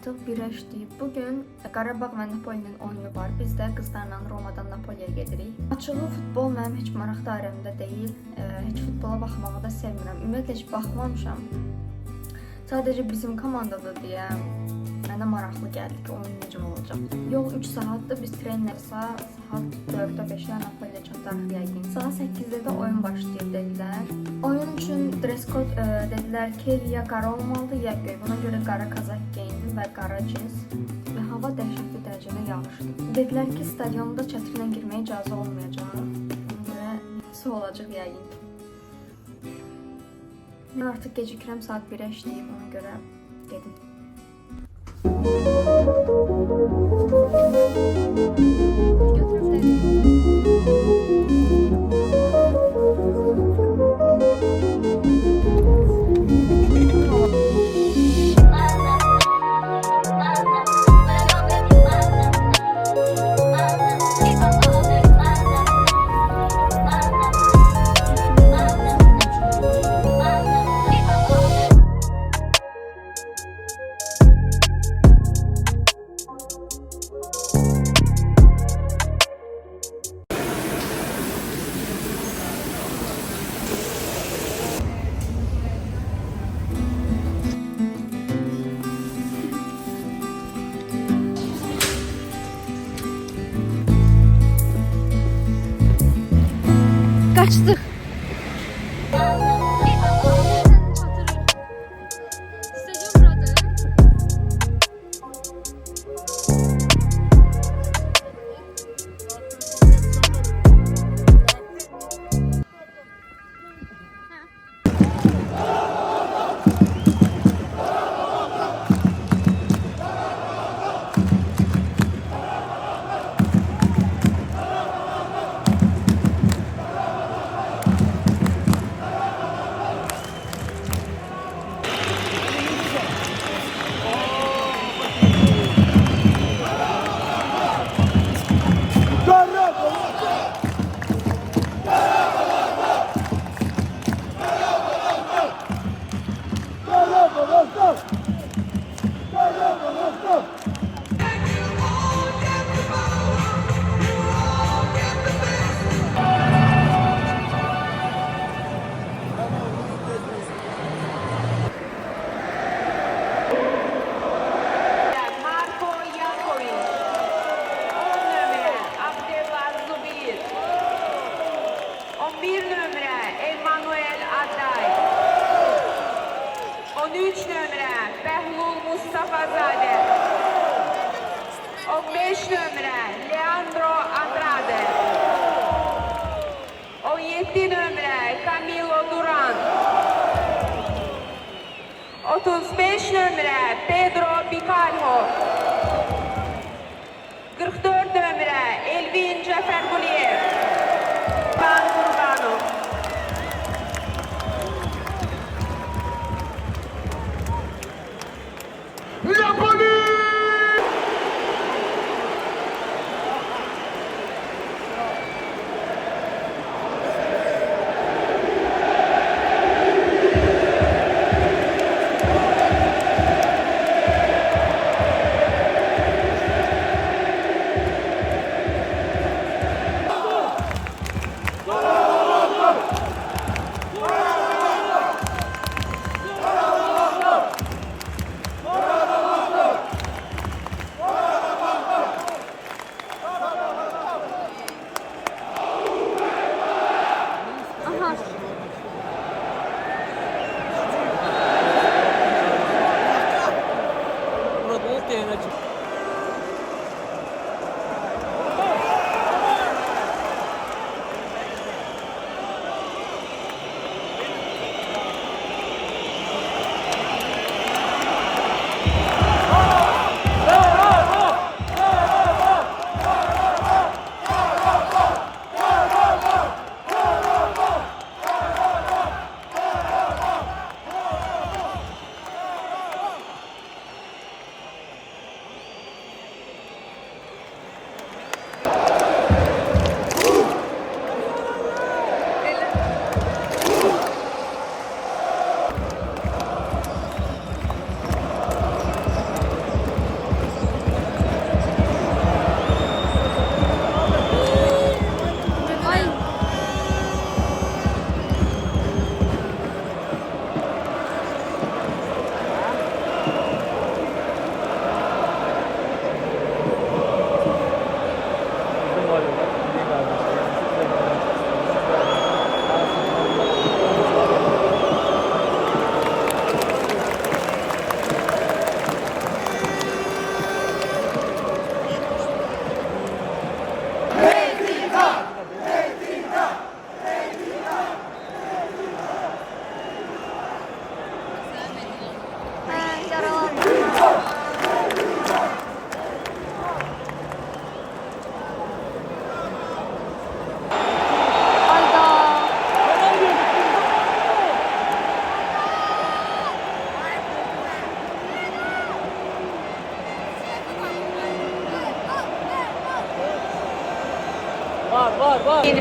Artıq birə işləyib. Bugün Qarabağ və Napolinin oyunu var. Biz də qızlarla Romadan Napoliyə gedirik. Açığı futbol mənim heç maraq dairəmdə deyil. Heç futbola baxmağı da sevmirəm. Ümumiyyətlə heç baxmamışam. Sadəcə bizim komandada deyə mənə maraqlı gəldi ki, oyun necə olacaq. Yol 3 saatdır, biz trenlərsə saat 4-ə 5-ə Napoliyə çatarıq yəqin. Saat 8-də də oyun başlayır dedilər. Oyun üçün dress code dedilər ki, ya qara olmalıdır, ya göy. Buna görə qara kazak geyindim və qara cins. Və hava dəhşətli dərəcədə yağışdı. Dedilər ki, stadionda çətirlə girməyə icazə olmayacaq. Buna görə su olacaq yəqin. Mən artıq gecikirəm, saat 1-ə işləyib, ona görə gedim. Kaçtık. Mustafazade, 15 nömrə Leandro Andrade, 17 nömrə Camilo Duran, 35 nömrə Pedro Bicalho, 44 nömrə Elvin Cəfərquliyev, Van Qurbanov.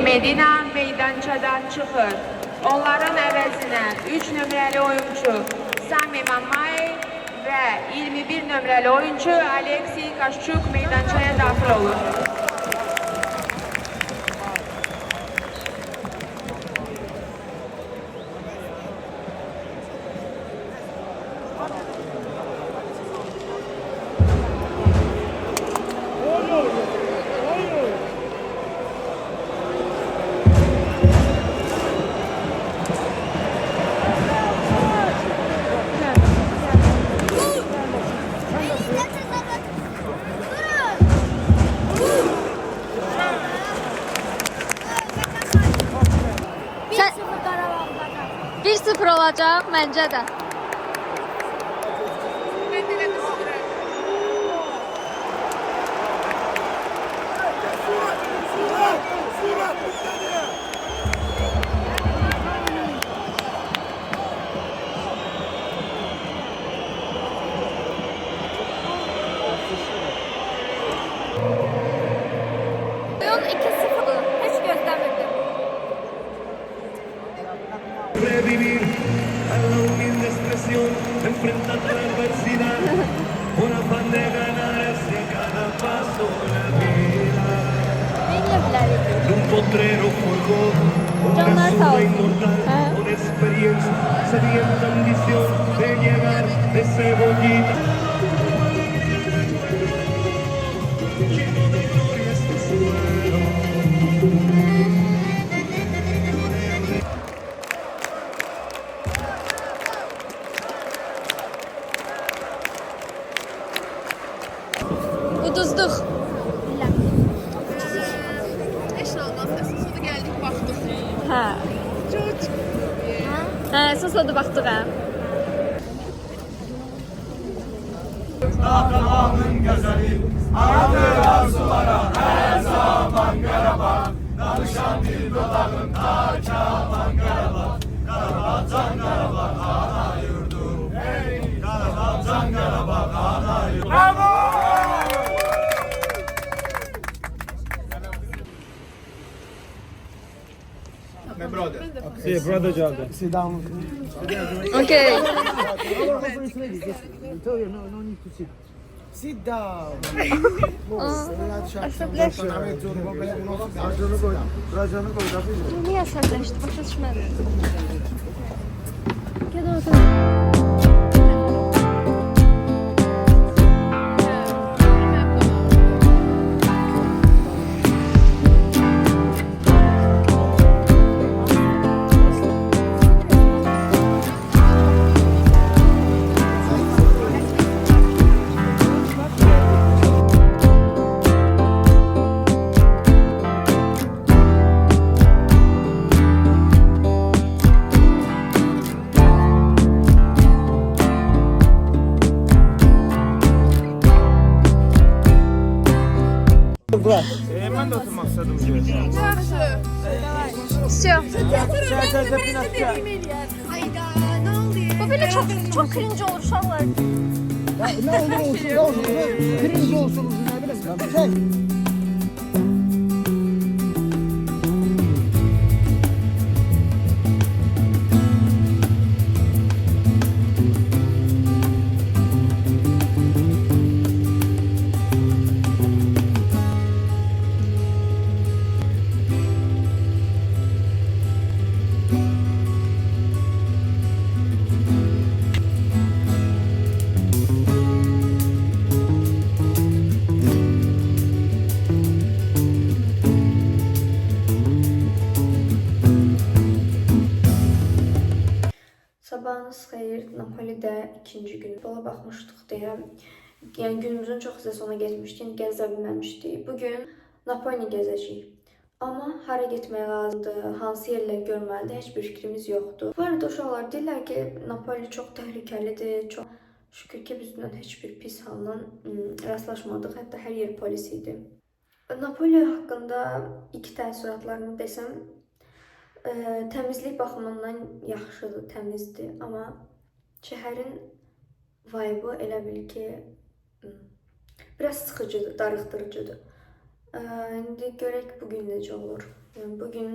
Medina meydançadan çıxır. Onların əvəzinə 3 nömrəli oyuncu Sami Mamayev və 21 nömrəli oyuncu Aleksey Kaşçuk meydançaya daxil olur. Sen 1-0 olacaq məncə də. Oyun 2-0'dı. Heç gözləmirdim. Revivir a la humilde expresión, enfrentando la adversidad, un afán de ganar hacia cada paso la vida. Un potrero forjó una Canlar sağ zurda olsun. inmortal, una experiencia, sedienta ambición de llegar de cebollita. Lleno de gloria este suelo. Uduzduq. Hə. Hə, əsas oda baxdıq hə. Sì, brother Jordan. Sit down. Okay. Vittorio, no need to sit. Sit down. Raconu koy. Niyə əsəbləşdi? Başa düşmədim. Gəl otur. Ben de oturmak istedim. Все. Hayda, Bu belə çox cringe olur uşaqlar. ne olsun. Birinci olsun, ne bileyim. Şey. Sabahınız xeyir. Napolidə ikinci gün futbola baxmışdıq deyə. Yəni günümüzün çox hissəsi ona getmişdi, gəzə bilməmişdik. Bugün Napoli gəzəcəyik. Amma hara getmək lazımdır, hansı yerləri görməlidir, heç bir fikrimiz yoxdur. Bu arada uşaqlar deyirlər ki, Napoli çox təhlükəlidir, çox şükür ki bizdən heç bir pis halla rastlaşmadıq, hətta hər yer polis idi. Napoli haqqında iki təəssüratlarımı desəm, təmizlik baxımından yaxşıdır, təmizdir, amma şəhərin vibe elə bil ki biraz sıxıcıdır, darıxdırıcıdır. İndi görək bugün necə olur. Yəni bugün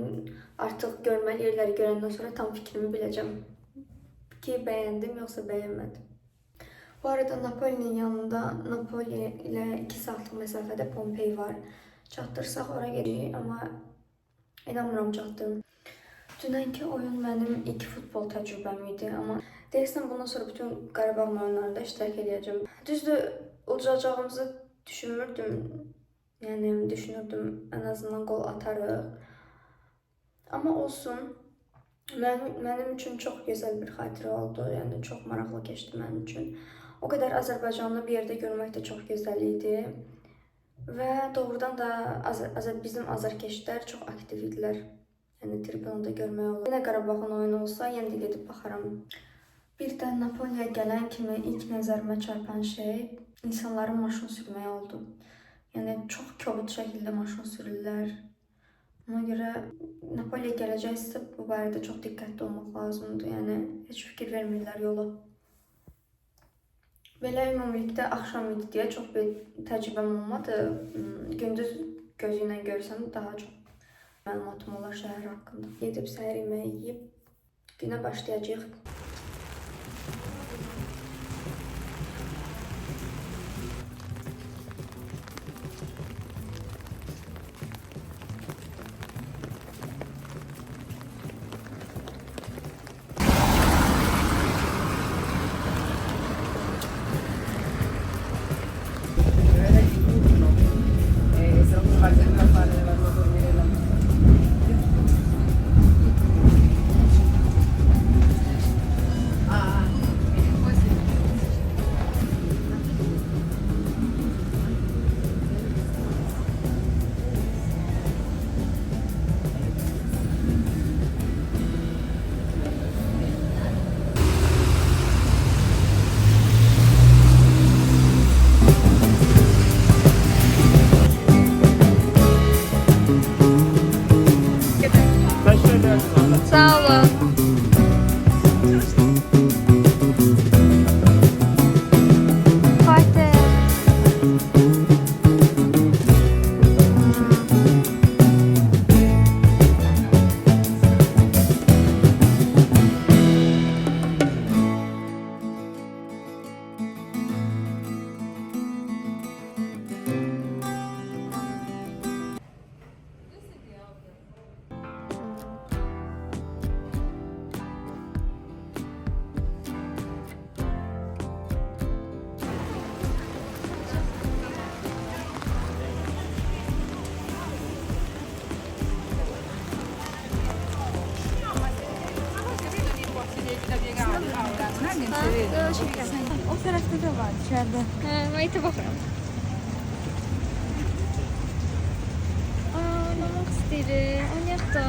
artıq görməli yerləri görəndən sonra tam fikrimi biləcəm ki, bəyəndim yoxsa bəyənmədim. Bu arada Napoli'nin yanında Napoli ilə 2 saatlıq məsafədə Pompei var. Çatdırsaq ora gedəcəyik, amma inanmıram çatdım. Dünənki oyun mənim ilk futbol təcrübəm idi, amma deyəsən bundan sonra bütün Qarabağ oyunlarında iştirak edəcəm. Düzdür, udacağımızı düşünürdüm. Yəni düşünürdüm ən azından gol atarıq. Amma olsun. Mənim üçün çox gözəl bir xatirə oldu. Yəni çox maraqlı keçdi mənim üçün. O qədər Azərbaycanlı bir yerdə görmək də çox gözəl idi. Və doğrudan da bizim azarkeşlər çox aktiv idilər. Yəni tribunada görmək olur. Yenə Qarabağın oyunu olsa, yenə də gedib baxaram. Bir də Napoliyə gələn kimi ilk nəzərimə çarpan şey insanların maşın sürməyi oldu. Yəni çox kobud şəkildə maşın sürürlər. Ona görə Napoliyə gələcəksə bu barədə çox diqqətli olmaq lazımdır. Yəni heç fikir vermirlər yola. Belə ümumilikdə axşam idi deyə çox bir təcrübəm olmadı. Gündüz gözü ilə görsəm daha çox məlumatım olar şəhər haqqında. Gedib səhər yeməyi yeyib günə başlayacağıq. Sağ olun. Fatih. O tarafta da var içeride. Mayta baxıram. Oynamaq istəyir. Oynayaq da.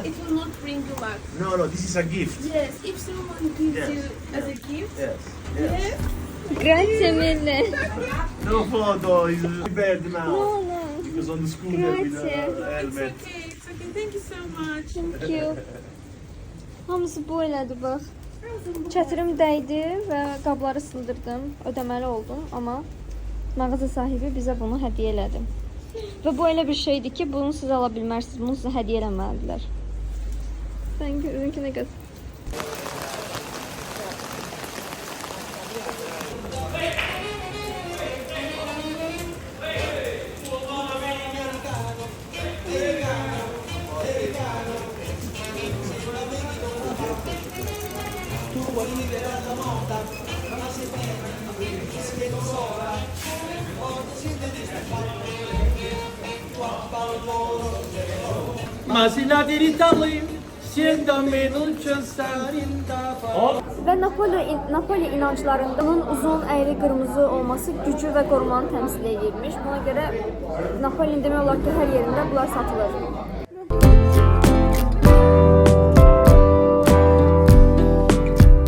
It will not bring you luck. No, this is a gift. Yes, if someone gives Yes. you as a gift, Yes. Grazie mille. No photo is bad now. No. Because on the scooter with Grazie. a helmet. it's okay. Thank you so much. Thank you. Hamısı bu elədi bax. Çətirim dəydi və qabları sındırdım. Ödəməli oldum, amma mağaza sahibi bizə bunu hədiyyə elədi. Və bu elə bir şeydir ki, bunu siz ala bilmərsiniz, bunu sizə hədiyyə eləməlidirlər. Sən görürün ki, nə qədər. Ma si la diritali, siendo meno cessarinda. Və Napoli inanclarında onun uzun, əyri, qırmızı olması gücü və qorumanı təmsil edirmiş. Buna görə Napolinin demək olar ki, hər yerində bunlar satılır.